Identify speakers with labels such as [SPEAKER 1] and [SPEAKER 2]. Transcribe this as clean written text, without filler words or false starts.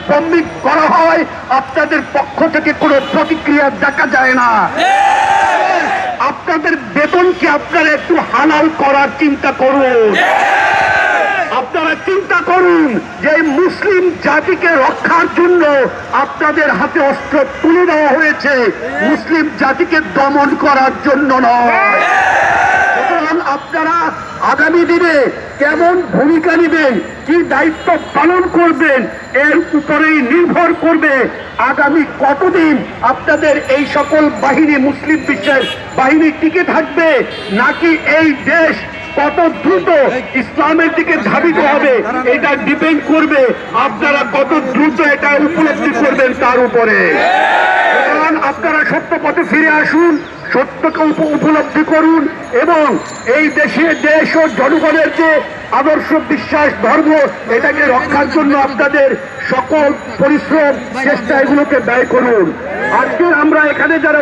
[SPEAKER 1] বন্দী করা হয়, আপনাদের পক্ষ থেকে কোনো প্রতিক্রিয়া দেখা যায় না। আপনাদের বেতনকে আপনারা একটু হালাল করার চিন্তা করুন। আপনারা চিন্তা করুন যে মুসলিম জাতিকে রক্ষার জন্য আপনাদের হাতে অস্ত্র তুলে দেওয়া হয়েছে, মুসলিম জাতিকে দমন করার জন্য নয়। সুতরাং আপনারা আগামী দিনে কেমন ভূমিকা নেবেন, কি দায়িত্ব পালন করবেন, এর উপরেই নির্ভর করবে আগামী কতদিন আপনাদের এই সকল বাহিনী, মুসলিম বিশ্বের বাহিনী টিকে থাকবে, নাকি এই দেশ কত দ্রুত ইসলামের দিকে ধাবিত হবে। এটা ডিপেন্ড করবে আপনারা কত দ্রুত এটা উপলব্ধি করবেন তার উপরে। আপনারা সত্য পথে ফিরে আসুন, সত্যকে উপলব্ধি করুন এবং এই দেশ ও জনগণের যে আদর্শ, বিশ্বাস, ধর্ম, এটাকে রক্ষার জন্য আপনাদের সকল পরিশ্রম, চেষ্টা এগুলোকে ব্যয় করুন। আজকে আমরা এখানে যারা